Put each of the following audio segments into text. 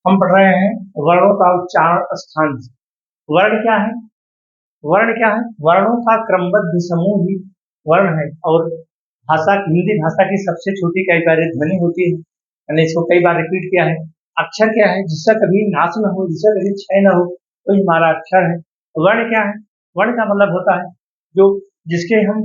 हम पढ़ रहे हैं वर्णों का उच्चारण स्थान। वर्ण क्या है? वर्ण क्या है? वर्णों का क्रमबद्ध समूह ही वर्ण है। और हिंदी भाषा की सबसे छोटी कई बार ध्वनि होती है, मैंने इसको कई बार रिपीट किया है। अक्षर क्या है? जिसका कभी नाश न हो, जिसका कभी क्षय न हो, तो हमारा अक्षर है। वर्ण क्या है? वर्ण का मतलब होता है जो जिसके हम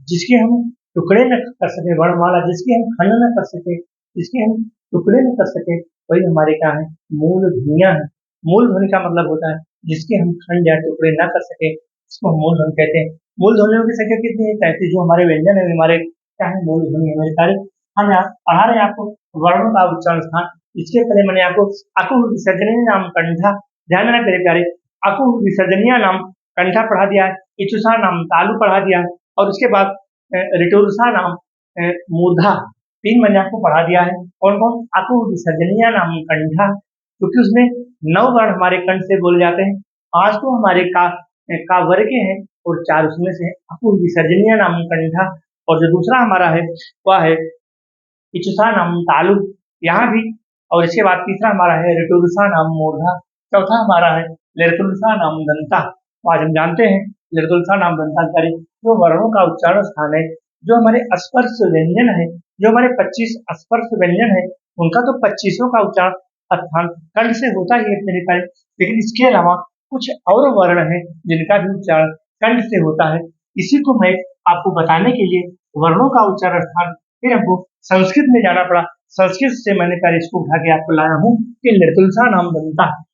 जिसके हम टुकड़े न कर सके, वर्णमाला जिसके हम खंड न कर सके, जिसके हम टुकड़े न कर सके, वही हमारे क्या है? मूल ध्वनियां है। मूल ध्वनि का मतलब होता है जिसके हम खंड या टुकड़े न कर सके, इसको हम मूल ध्वनि कहते हैं। मूल ध्वनियों की संख्या कितनी है? 33। जो हमारे व्यंजन है हमारे क्या है? मूल ध्वनि हमारे कार्य। हम यहाँ पढ़ा रहे हैं आपको वर्णों का उच्चारण स्थान। इसके पहले मैंने आपको अकुह विसर्जनीय नाम कंठा, ध्यान देना मेरे प्यारे, अकुह विसर्जनीय नाम कंठा पढ़ा दिया है, इचुषा नाम तालु पढ़ा दिया है, और उसके बाद ऋतुरुषा नाम मूर्धा, 3 मैंने आपको पढ़ा दिया है। कौन कौन? अकुह विसर्जनीय नाम कंठा, क्योंकि उसमें 9 वर्ण हमारे कंठ से बोले जाते हैं। 5 तो हमारे का वर्ग के हैं और 4 उसमें से अकुह विसर्जनीय नाम कंठा। और जो दूसरा हमारा है वह है इचुषा नाम तालु, यहाँ भी। और इसके बाद तीसरा हमारा है ऋतुरुषा नाम मूर्धा। चौथा हमारा है लृतुलसा नाम दंता। तो आज हम जानते हैं लृतुलसा नाम दंता कार्य जो वर्णों का उच्चारण स्थान है। जो हमारे स्पर्श व्यंजन है, जो हमारे 25 स्पर्श व्यंजन है, उनका तो 25 का उच्चारण स्थान कंठ से होता ही है मेरे प्यारे, लेकिन इसके अलावा कुछ और वर्ण है जिनका भी उच्चारण कंठ से होता है। इसी को मैं आपको बताने के लिए वर्णों का उच्चारण स्थान फिर हमको संस्कृत में जाना पड़ा। संस्कृत से मैंने पहले इसको उठा के आपको लाया हूँ कि लृतुलसा नाम बनता है।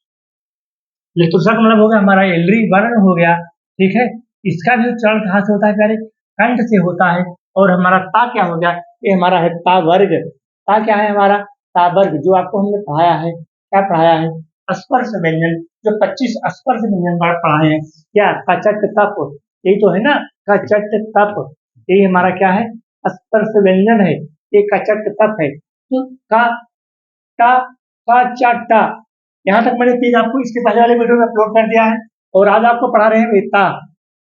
लृतुलसा का मतलब हो गया हमारा एलरी वर्ण हो गया, ठीक है। इसका भी उच्चारण कहाँ से होता है प्यारे? कंठ से होता है। और हमारा ता क्या हो गया? ये हमारा है ता वर्ग। ता क्या है हमारा? ता वर्ग, जो आपको हमने पढ़ाया है। क्या पढ़ाया है? स्पर्श व्यंजन, जो 25 स्पर्श व्यंजन पढ़ाए हैं। क्या? कचट तप, यही तो है ना, कचट तप, यही हमारा क्या है? स्पर्श व्यंजन है, ये कचट तप है। तो का टा का चा टा, यहाँ तक मैंने चीज आपको इसके पहले वाले वीडियो में अपलोड कर दिया है। और आज आपको पढ़ा रहे हैं ता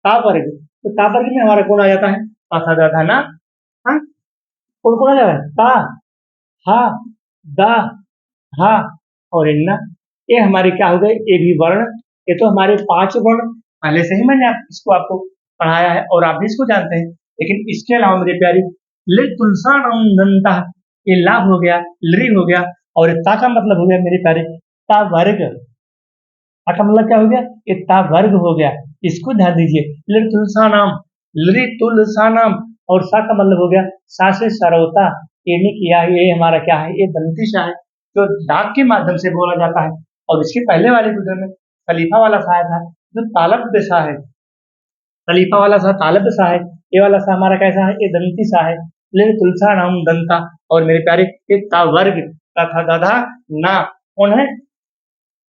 ता वर्ग। तो ता वर्ग में हमारा कौन आ जाता है? ता दा धा ना, हाँ, कौन कौन आ जाता है? ता, हा, दा, हा और इन्ना। ये हमारे क्या हो गए? ये भी वर्ण। ये तो हमारे 5 वर्ण पहले से ही मैंने इसको आपको पढ़ाया है और आप भी इसको जानते हैं। लेकिन इसके अलावा मेरे प्यारी तुलसा नंदा, ये लाभ हो गया, लरी हो गया, और ता का मतलब हो गया मेरे प्यारे ता वर्ग। ता का मतलब क्या हो गया? ये ता वर्ग हो गया। इसको ध्यान दीजिए, लृतुलसा नाम, लृतुलसा नाम। और सा का मतलब हो गया सा से सरवता, ये नहीं किया, ये हमारा क्या है? ये दंतिशा है, जो दांत के माध्यम से बोला जाता है। और इसके पहले वाले वीडियो में खलीफा वाला सा था, जो तालब सा है, खलीफा वाला सा तालब सा है। ये वाला सा हमारा कैसा है? ये दंती सा है, लेकिन तुलसा नाम दंता। और मेरे प्यारे ये ता वर्ग, तथा दाधा ना, कौन है?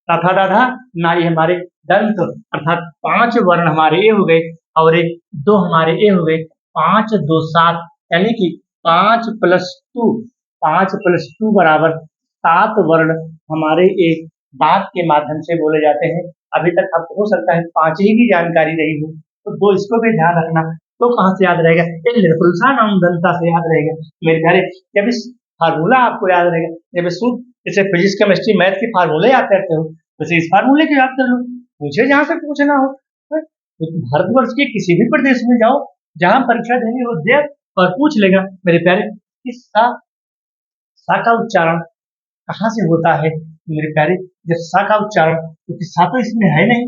तथा दाधा ना, ये हमारे दंत, अर्थात 5 वर्ण हमारे ये हो गए। और एक 2 हमारे ये हो गए, 5 2 7, यानी कि 5 + 2, 5 + 2 बराबर 7 वर्ण हमारे एक दांत के माध्यम से बोले जाते हैं। अभी तक आपको हो सकता है 5 ही की जानकारी रही हो, तो 2 इसको भी ध्यान रखना। तो कहाँ से याद रहेगा? ये लृतुलसा नाम दंता से याद रहेगा मेरे प्यारे। जब इस फार्मूला आपको याद रहेगा, जब सूत्र, जैसे फिजिक्स केमिस्ट्री मैथ के फार्मूले याद करते हो, वैसे इस फार्मूले को याद कर लो। मुझे जहां से पूछना हो, तो भारतवर्ष के किसी भी प्रदेश में जाओ, जहां परीक्षा देनी हो दे, और पूछ लेगा मेरे प्यारे इस सा का उच्चारण कहाँ से होता है मेरे प्यारे। जब सा का उच्चारण, क्योंकि सा तो इसमें है नहीं,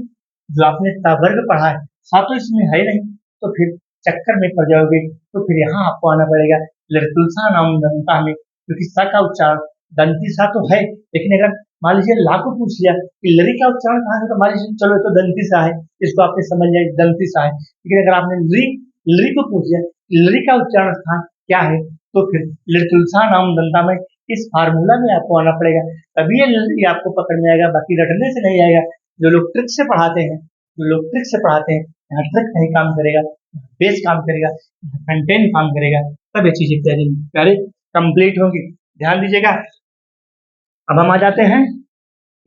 जो आपने ता वर्ग पढ़ा है, सा तो इसमें है नहीं, तो फिर चक्कर में पड़ जाओगे। तो फिर यहाँ आपको आना पड़ेगा लृतुलसा नाम दंता में, क्योंकि सा का उच्चारण दंती सा तो है, लेकिन अगर मान लीजिए ला को पूछ लिया कि लरी का उच्चारण कहाँ है, तो मान लीजिए चलो तो दंती सा है, इसको आपने समझ लिया दंती सा है। लेकिन अगर आपने लरी को पूछ लिया लरी का उच्चारण स्थान क्या है, तो फिर लृतुलसा नाम दंता में इस फार्मूला में आपको आना पड़ेगा, तभी ये आपको पकड़ में आएगा, बाकी रटने से नहीं आएगा। जो लोग ट्रिक से पढ़ाते हैं, जो लोग ट्रिक से पढ़ाते हैं, यहाँ ट्रिक नहीं काम करेगा, बेस काम करेगा, कंटेंट काम करेगा, तब ये चीजें प्यारे प्यारे कंप्लीट होंगी। ध्यान दीजिएगा। अब हम आ जाते हैं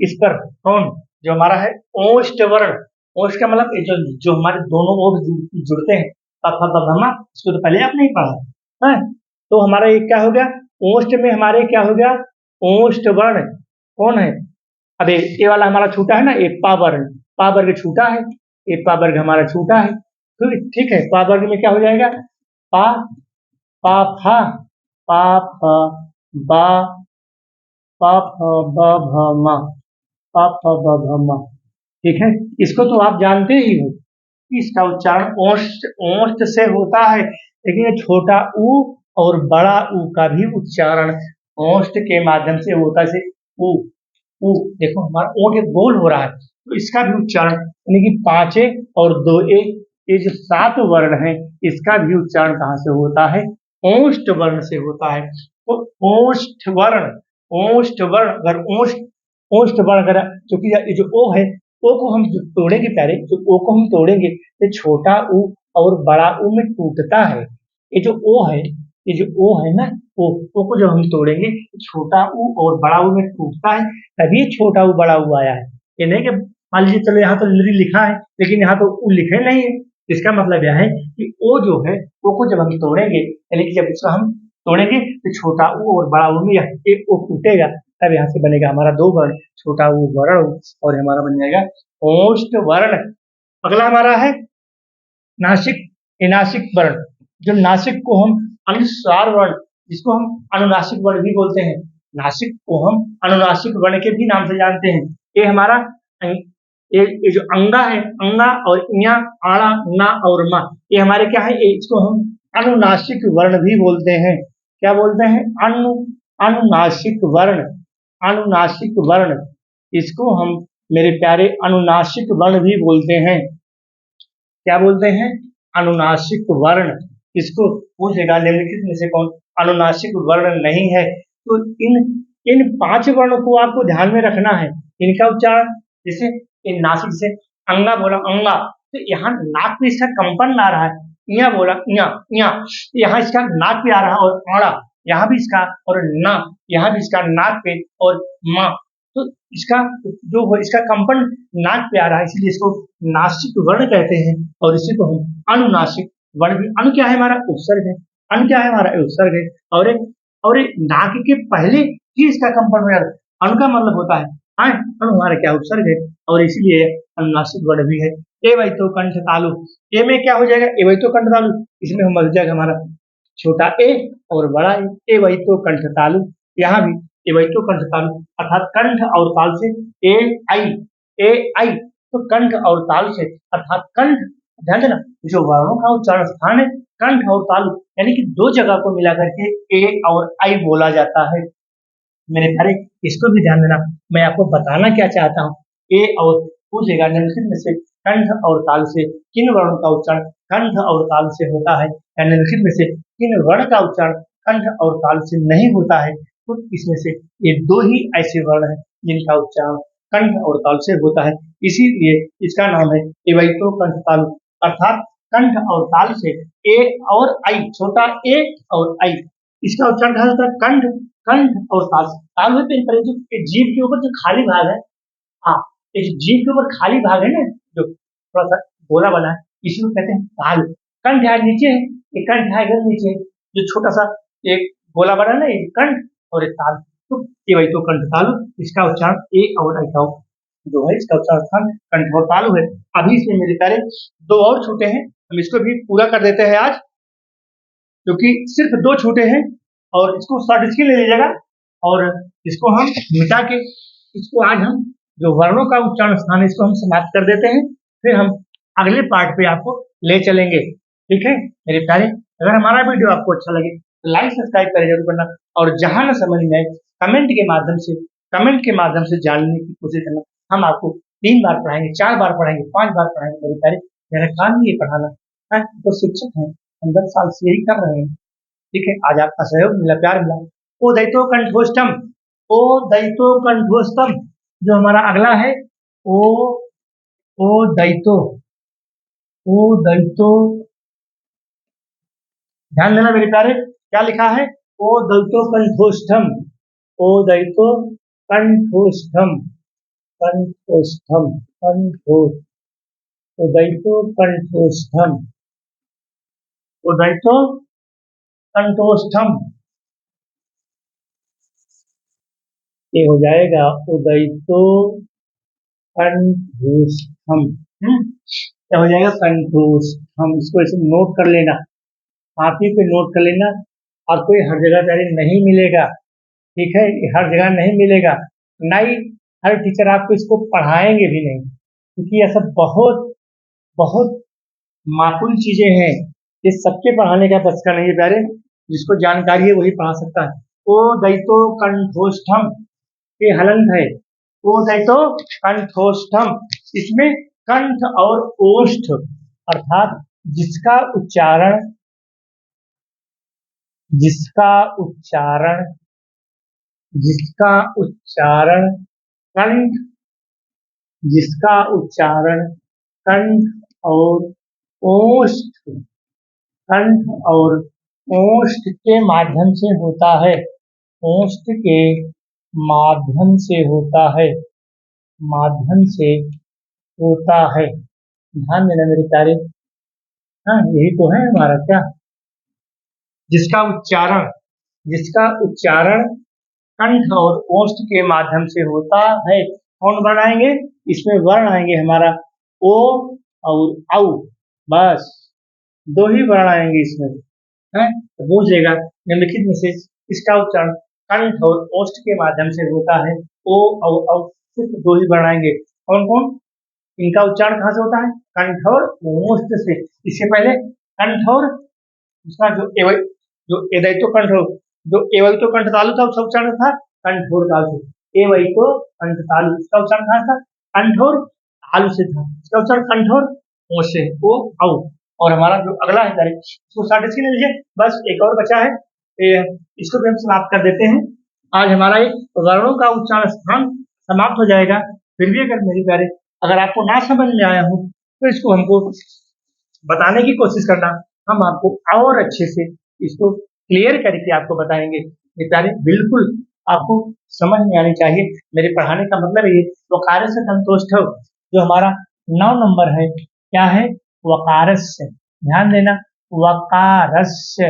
इस पर, कौन? जो हमारा है ओष्ठ वर्ण। ओष्ठ का मतलब जो जो हमारे दोनों ओर जुड़ते हैं, तथा इसको तो पहले आपने ही पढ़ा है। तो हमारा ये क्या हो गया? ओष्ठ में हमारे क्या हो गया? ओष्ठ वर्ण। कौन है? अब ए वाला हमारा छूटा है ना, ए पा वर्ण, पा वर्ग छूटा है, ए पा वर्ग हमारा छूटा है, तो ठीक है, पा वर्ग में क्या हो जाएगा? पा, पा फा, पा फ बा, पा फ ब भ म, पा फ ब भ म। ठीक है, इसको तो आप जानते ही हो, इसका उच्चारण ओष्ठ ओष्ठ से होता है, लेकिन ये छोटा ऊ और बड़ा ऊ का भी उच्चारण ओष्ठ के माध्यम से होता है। ऊ, ऊ देखो हमारा ओठ एक गोल हो रहा है, तो इसका भी उच्चारण यानी कि पांचे और दो ए, ये जो 7 वर्ण है, इसका भी उच्चारण कहाँ से होता है? ओष्ठ वर्ण से होता है। तो ओष्ठ वर्ण, ओष्ठ वर्ण, अगर ओष्ठ ओष्ठ वर्ण अगर, क्योंकि ये जो ओ है, ओ को हम जो तोड़ेंगे प्यारे, जो ओ को हम तोड़ेंगे, तो छोटा ऊ और बड़ा ऊ में टूटता है। ये जो ओ है, ये जो ओ है ना, ओ को जब हम तोड़ेंगे, छोटा ऊ और बड़ा ऊ में टूटता है, तभी छोटा ऊ बड़ा ऊ आया है। ये नहीं कि मान लीजिए चलो यहाँ तो लिखा है, लेकिन यहाँ तो ऊ लिखे नहीं है। इसका मतलब यह है कि ओ जो है, ओ को जब हम तोड़ेंगे, यानी कि जब इसको हम तोड़ेंगे, तो छोटा ऊ और बड़ा ऊ में एक ओ टूटेगा, तब यहाँ से बनेगा हमारा 2 वर्ण, छोटा ऊ वर्ण और हमारा बन जाएगा ओष्ठ वर्ण। अगला हमारा है नासिक, नासिक वर्ण, जो नासिक को हम अनुस्वार वर्ण, जिसको हम अनुनासिक वर्ण भी बोलते हैं, नासिक को हम अनुनासिक वर्ण के भी नाम से जानते हैं। ये हमारा ये जो अंगा है, अंगा और इया, आड़ा, ना और मा, ये हमारे क्या है? इसको हम अनुनासिक वर्ण भी बोलते हैं। क्या बोलते हैं? अनुनासिक वर्ण, अनुनासिक वर्ण, इसको हम मेरे प्यारे अनुनासिक वर्ण भी बोलते हैं। क्या बोलते हैं? अनुनासिक वर्ण। इसको पूछेगा निम्नलिखित में से कौन अनुनासिक वर्ण नहीं है? तो इन 5 वर्णों को आपको ध्यान में रखना है, इनका उच्चारण। जैसे इन नासिक से अंगा बोला अंगा, तो यहाँ नाक पे इसका कंपन आ रहा है, इया बोला इया इया, यहाँ इसका नाक पे आ रहा है, और आड़ा यहाँ भी इसका, और ना यहाँ भी इसका नाक पे, और माँ, तो इसका जो हो, इसका कंपन नाक पे आ रहा है, इसलिए इसको नासिक वर्ण कहते हैं। और इसी को हम अनुनासिक वर्ण भी, अनु क्या है हमारा? उपसर्ग है, अनु क्या है हमारा? उपसर्ग है, और एक नाक के पहले ही इसका कंपन हो जाता है, अनु का मतलब होता है अनु हमारा क्या? उपसर्ग है, और इसीलिए अनुनासिक वर्ण भी है। ए वही तो कंठ तालु, ए में क्या हो जाएगा? ए वही तो कंठ तालु, इसमें हम मर जाएगा हमारा छोटा ए और बड़ा ए वही तो कंठ तालु, यहाँ भी ए वही तो कंठ तालु, अर्थात कंठ और ताल से ए आई, ए आई, तो कंठ और ताल से, अर्थात कंठ, ध्यान देना, जो वर्णों का उच्चारण स्थान है कंठ और तालु, यानी कि 2 जगह को मिलाकर के ए और आई बोला जाता है। मेरे प्यारे, इसको भी ध्यान देना, मैं आपको बताना क्या चाहता हूँ। ए और पूछेगा निम्नलिखित में से कंठ और ताल से किन वर्णों का उच्चारण कंठ और ताल से होता है, या निम्नलिखित में से किन वर्ण का उच्चारण कंठ और ताल से नहीं होता है? तो इसमें से ये 2 ही ऐसे वर्ण हैं जिनका उच्चारण कंठ और ताल से होता है, इसीलिए इसका नाम है एवैतो कंठ तालु, अर्थात कंठ और ताल से ए और आई, छोटा ए और आई, इसका उच्चारण कहा जाता है कंठ, कंठ और ताल। ताल होते हैं पर जो जीभ के ऊपर जो खाली भाग है, हाँ, इस जीभ के ऊपर खाली भाग है ना, जो थोड़ा सा गोला बना है, इसी को कहते हैं ताल। कंठ है नीचे है, ये कंठ है इधर नीचे है, जो छोटा सा एक गोला बना है ना, ये कंठ और एक ताल, तो ये वही तो कंठ तालु, इसका उच्चारण ए और आई का जो है, इसका उच्चारण स्थान कंठ और तालु है। अभी इसमें मेरे प्यारे 2 और छूटे हैं, हम इसको भी पूरा कर देते हैं आज, क्योंकि सिर्फ 2 छूटे हैं, और इसको शॉर्ट इसके ले लीजिएगा, और इसको हम मिटा के, इसको आज हम जो वर्णों का उच्चारण स्थान है, इसको हम समाप्त कर देते हैं, फिर हम अगले पार्ट पे आपको ले चलेंगे। ठीक है मेरे प्यारे, अगर हमारा वीडियो आपको अच्छा लगे तो लाइक सब्सक्राइब करें जरूर करना, और जहां न समझ में आए कमेंट के माध्यम से जानने की कोशिश करना। हम आपको 3 बार पढ़ाएंगे, 4 बार पढ़ाएंगे, 5 बार पढ़ाएंगे मेरे प्यारे, मेरा काम ही ये पढ़ाना है, तो शिक्षक है, हम 10 साल से यही कर रहे हैं। ठीक है, आज आपका सहयोग मिला, प्यार मिला। ओ दैतो कंठोष्टम, ओ दैतो कंठोष्टम, जो हमारा अगला है ओ ओ दैतो, ओ दैतो, ध्यान देना मेरे प्यारे, क्या लिखा है? ओ दैतो कंठोष्टम, ओ दैतो कंठोष्टम, कंठोष्टम, कंठो, ओ दैतो कंठोष्टम, ओ दैतो कंठोष्टम। ये हो जाएगा उदयितो कंठोष्ठम। क्या हो जाएगा? कंठोष्ठम। इसको ऐसे नोट कर लेना, कॉपी पे नोट कर लेना। और कोई हर जगह जारी नहीं मिलेगा, ठीक है? हर जगह नहीं मिलेगा, नहीं हर टीचर आपको इसको पढ़ाएंगे भी नहीं, क्योंकि ये सब बहुत बहुत माकूल चीजें हैं। ये सबके पढ़ाने का बस का नहीं है प्यारे, जिसको जानकारी है वही पढ़ा सकता है। ओ दैतो कंठोष्ठम, ये हलंत है। ओ दैतो कंठोष्ठम, इसमें कंठ और ओष्ठ अर्थात जिसका उच्चारण जिसका उच्चारण जिसका उच्चारण कंठ जिसका उच्चारण कंठ और ओष्ठ कंठ और ओष्ठ के माध्यम से होता है, ओष्ठ के माध्यम से होता है, माध्यम से होता है। ध्यान देना मेरे प्यारे। हाँ, यही तो है हमारा क्या, जिसका उच्चारण जिसका उच्चारण कंठ और ओष्ठ के माध्यम से होता है। कौन वर्ण आएंगे? इसमें वर्ण आएंगे हमारा ओ और औ, बस दो ही वर्ण आएंगे इसमें, है तो पूछेगा निम्नलिखित में से इसका उच्चारण कंठ और ओष्ठ के माध्यम से होता है। ओ और औ, सिर्फ दो ही वर्ण आएंगे। कौन कौन? इनका उच्चारण कहाँ से होता है? कंठ और ओष्ठ से। इससे पहले कंठ और उसका जो एदैतो कंठ जो एवैतो कंठ तालु था उसका उच्चारण था कंठोर तालु से। एवैतो कंठ तालु, इसका उच्चारण कहाँ था? कंठोर तालु से था। इसका उच्चारण कंठोर ओष्ठ से, ओ औ। और हमारा जो अगला है तारीख इसको साठ इसके लीजिए। बस एक और बचा है, इसको भी हम समाप्त कर देते हैं। आज हमारा एक वर्णों का उच्चारण स्थान समाप्त हो जाएगा। फिर भी अगर मेरे प्यारे अगर आपको ना समझ में आया हो तो इसको हमको बताने की कोशिश करना, हम आपको और अच्छे से इसको क्लियर करके आपको बताएंगे। ये प्यारे बिल्कुल आपको समझ में आनी चाहिए। मेरे पढ़ाने का मतलब ये वकारस्य से संतोष्ट हो, जो हमारा 9 नंबर है, क्या है? वकारस्य। ध्यान देना, वकारस्य,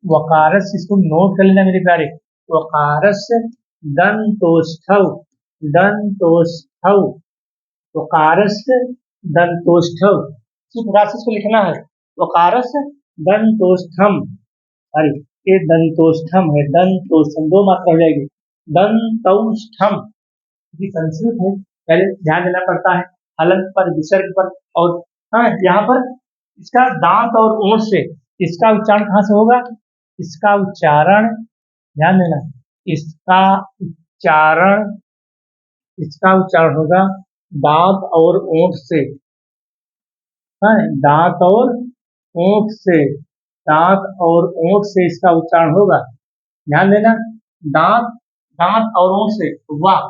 वकारस्य इसको नोट कर लेना मेरे प्यारे। वकारस्य दंतोष्ठौ, दंतोष्ठौ, वकारस्य दंतोष्ठौ। इसी प्रकार से इसको लिखना है, वकारस्य दंतोष्ठम। अरे ये दंतोष्ठम है, दंतोष्ठम दो मात्रा हो जाएगी, दंतौष्ठम। ये संस्कृत है, पहले ध्यान देना पड़ता है हलंत पर, विसर्ग पर। और हाँ, यहाँ पर इसका दांत और ओंठ से इसका उच्चारण कहाँ से होगा? इसका उच्चारण ध्यान देना, इसका उच्चारण इसका उच्चारण होगा दांत और ओंठ से। हाँ, दांत और ओंठ से, दांत और ओंठ से इसका उच्चारण होगा। ध्यान देना, दांत दांत और ओंठ से। वाह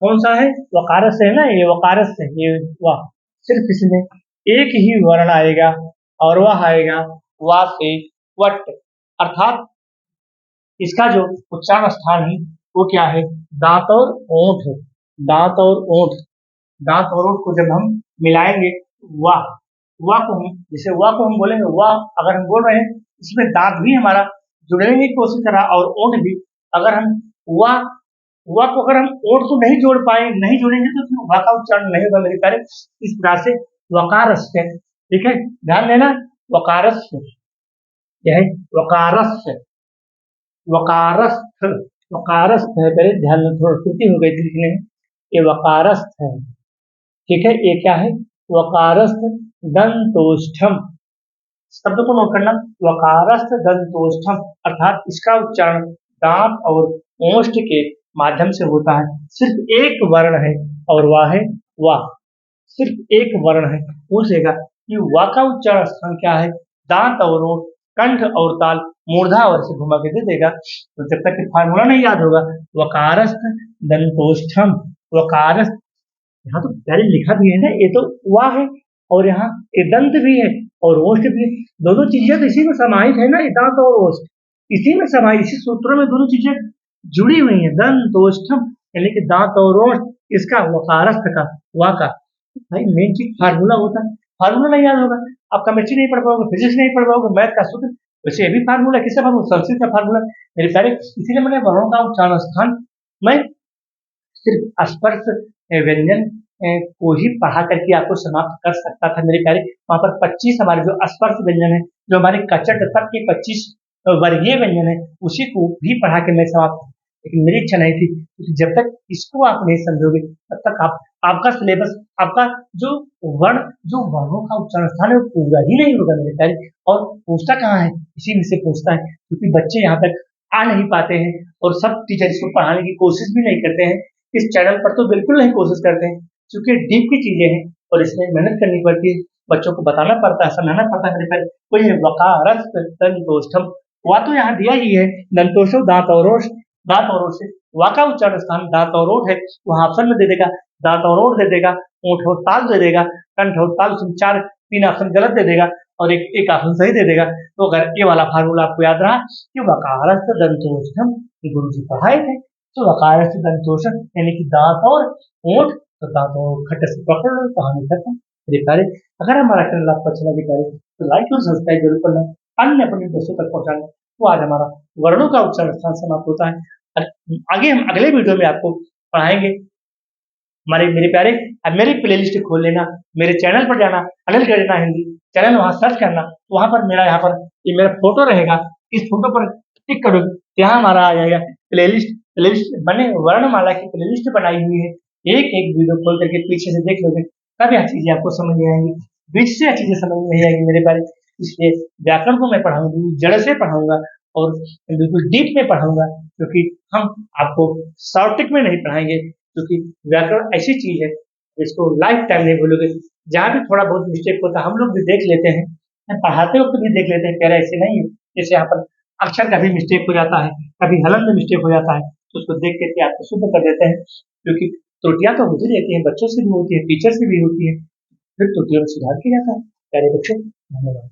कौन सा है? वकारस है ना, ये वकारस है ये। वाह, सिर्फ इसमें एक ही वर्ण आएगा और वह आएगा वा से वट। अर्थात इसका जो उच्चारण स्थान है वो क्या है? दांत और ओंठ, दांत और ओंठ, दांत और ओंठ को जब हम मिलाएंगे, वाह, वाह को हम जैसे वाह को हम बोलेंगे, वाह अगर हम बोल रहे हैं इसमें दांत भी हमारा जुड़ने की कोशिश करा और ओंठ भी। अगर हम वाह वाह को अगर हम ओंठ को नहीं जोड़ पाए, नहीं जोड़ेंगे तो फिर वाह का उच्चारण नहीं होगा मेरे प्यारे। इस प्रकार से वकारस्य, ठीक है, ध्यान देना, वकारस्य यह है, वकारस्य, वकारस्थ, वकारस्थ है, पहले ध्यान में थोड़ा त्रुटि हो गई थी लिखने में, ये वकारस्थ है, ठीक है। ये क्या है? वकारस्थ दंतोष्ठम। शब्द को नोट करना, वकारस्थ दंतोष्ठम, अर्थात इसका उच्चारण दांत और ओष्ठ के माध्यम से होता है। सिर्फ एक वर्ण है और वह है वाह, सिर्फ एक वर्ण है। पूछेगा कि वाह का उच्चारण स्थान क्या है? दांत और ओठ, कंठ और ताल, मूर्धा और से घुमा के दे देगा। तो जब तक फार्मूला नहीं याद होगा, वकारस्थ दंतोष्ठम, वकारस्थ, यहाँ तो पहले लिखा भी है ना, ये तो वाह है और यहाँ ये दंत भी है और ओष्ठ भी है, दोनों चीजें तो इसी में समाहित है ना, ये दांत और ओष्ठ इसी में समाहित, इसी सूत्रों में दोनों चीजें जुड़ी हुई है। दंतोष्ठम यानी कि दांत और ओष्ठ, इसका वकारस्थ का, वाह का। भाई मेन चीज फार्मूला होता है, फार्मूला नहीं याद होगा, आप केमिस्ट्री नहीं पढ़ पाओगे, फिजिक्स नहीं पढ़ पाओगे, मैथ का सूत्र। वैसे ये भी फार्मूला, किसका फार्मूला? संस्कृत का फार्मूला मेरे प्यारे। इसीलिए मैंने वर्णों का उच्चारण स्थान मैं सिर्फ स्पर्श व्यंजन को ही पढ़ा करके आपको समाप्त कर सकता था मेरे प्यारे। वहां पर 25 हमारे जो स्पर्श व्यंजन है, जो हमारे कचट तक के 25 वर्गीय व्यंजन है, उसी को भी पढ़ा के मैं समाप्त, लेकिन मेरी इच्छा नहीं थी, क्योंकि जब तक इसको आप नहीं समझोगे तब तक आपका सिलेबस, आपका जो वर्ण, जो वर्णों का उच्चारण स्थान है, वो पूरा ही नहीं होगा मेरे प्यारे। और पूछता कहाँ है, इसी में से पूछता है, क्योंकि बच्चे यहाँ तक आ नहीं पाते हैं और सब टीचर इसको पढ़ाने की कोशिश भी नहीं करते हैं। इस चैनल पर तो बिल्कुल नहीं कोशिश करते हैं, क्योंकि डीप की चीजें हैं और इसमें मेहनत करनी पड़ती है, बच्चों को बताना पड़ता है, समझाना पड़ता है मेरे प्यारे। कोई वकारस दंतोष्ठम, वा तो यहाँ दिया ही है, दंतोषो दांत और ओष्ठ, दांत और ओष्ठ से वा का उच्चारण स्थान दांत और ओठ है, वहां ऑप्शन में दे देगा, दांत और ओठ दे देगा, ओठ और ताल दे देगा, कंठ और ताल, चार 3 ऑप्शन गलत दे देगा और एक ऑप्शन सही दे देगा। तो अगर ये वाला फार्मूला आपको याद रहा कि वकारस्थ दंतोष्ठम, गुरु जी पढ़ाए थे, तो वकारस्थ दंतोष्ठम यानी कि दांत और ओठ, तो दांत और खट्टे से पकड़ लो, कहानी खत्म मेरे प्यारे। अगर हमारा चैनल आपको अच्छा लगे प्यारे, तो लाइक और सब्सक्राइब जरूर करना, अन्य अपने दोस्तों तक पहुंचाना। तो आज हमारा वर्णों का उच्चारण स्थान समाप्त होता है। आगे हम अगले वीडियो में आपको पढ़ाएंगे हमारे मेरे प्यारे। अब मेरी प्लेलिस्ट खोल लेना, मेरे चैनल पर जाना, अनिल गरिमा हिंदी चैनल, वहां सर्च करना, वहां पर मेरा यहाँ पर ये मेरा फोटो रहेगा, इस फोटो पर क्लिक करोगे, यहाँ हमारा आ जाएगा प्लेलिस्ट। प्लेलिस्ट बने वर्णमाला की प्लेलिस्ट बनाई हुई है, एक एक वीडियो खोल करके पीछे से देख लोगे, तब यह चीजें आपको समझ में आएंगी, बीच से यह चीजें समझ में नहीं आएंगी मेरे प्यारे। इसलिए व्याकरण को मैं पढ़ाऊंगी, जड़ से पढ़ाऊंगा और बिल्कुल डीप में पढ़ाऊंगा, क्योंकि हम आपको शॉर्ट ट्रिक में नहीं पढ़ाएंगे, क्योंकि व्याकरण ऐसी चीज है जिसको लाइफ टाइम नहीं भूलोगे। जहाँ भी थोड़ा बहुत मिस्टेक होता है हम लोग भी देख लेते हैं, पढ़ाते वक्त भी देख लेते हैं, कह रहे ऐसे नहीं है, जैसे यहाँ पर अक्षर का भी मिस्टेक हो जाता है, कभी हलन में मिस्टेक हो जाता है, तो उसको देख करके आपको शुद्ध कर देते हैं, क्योंकि त्रुटियां तो होती रहती हैं, बच्चों से भी होती है, टीचर से भी होती है, फिर त्रुटियों में सुधार किया जाता है। प्यारे बच्चों, धन्यवाद।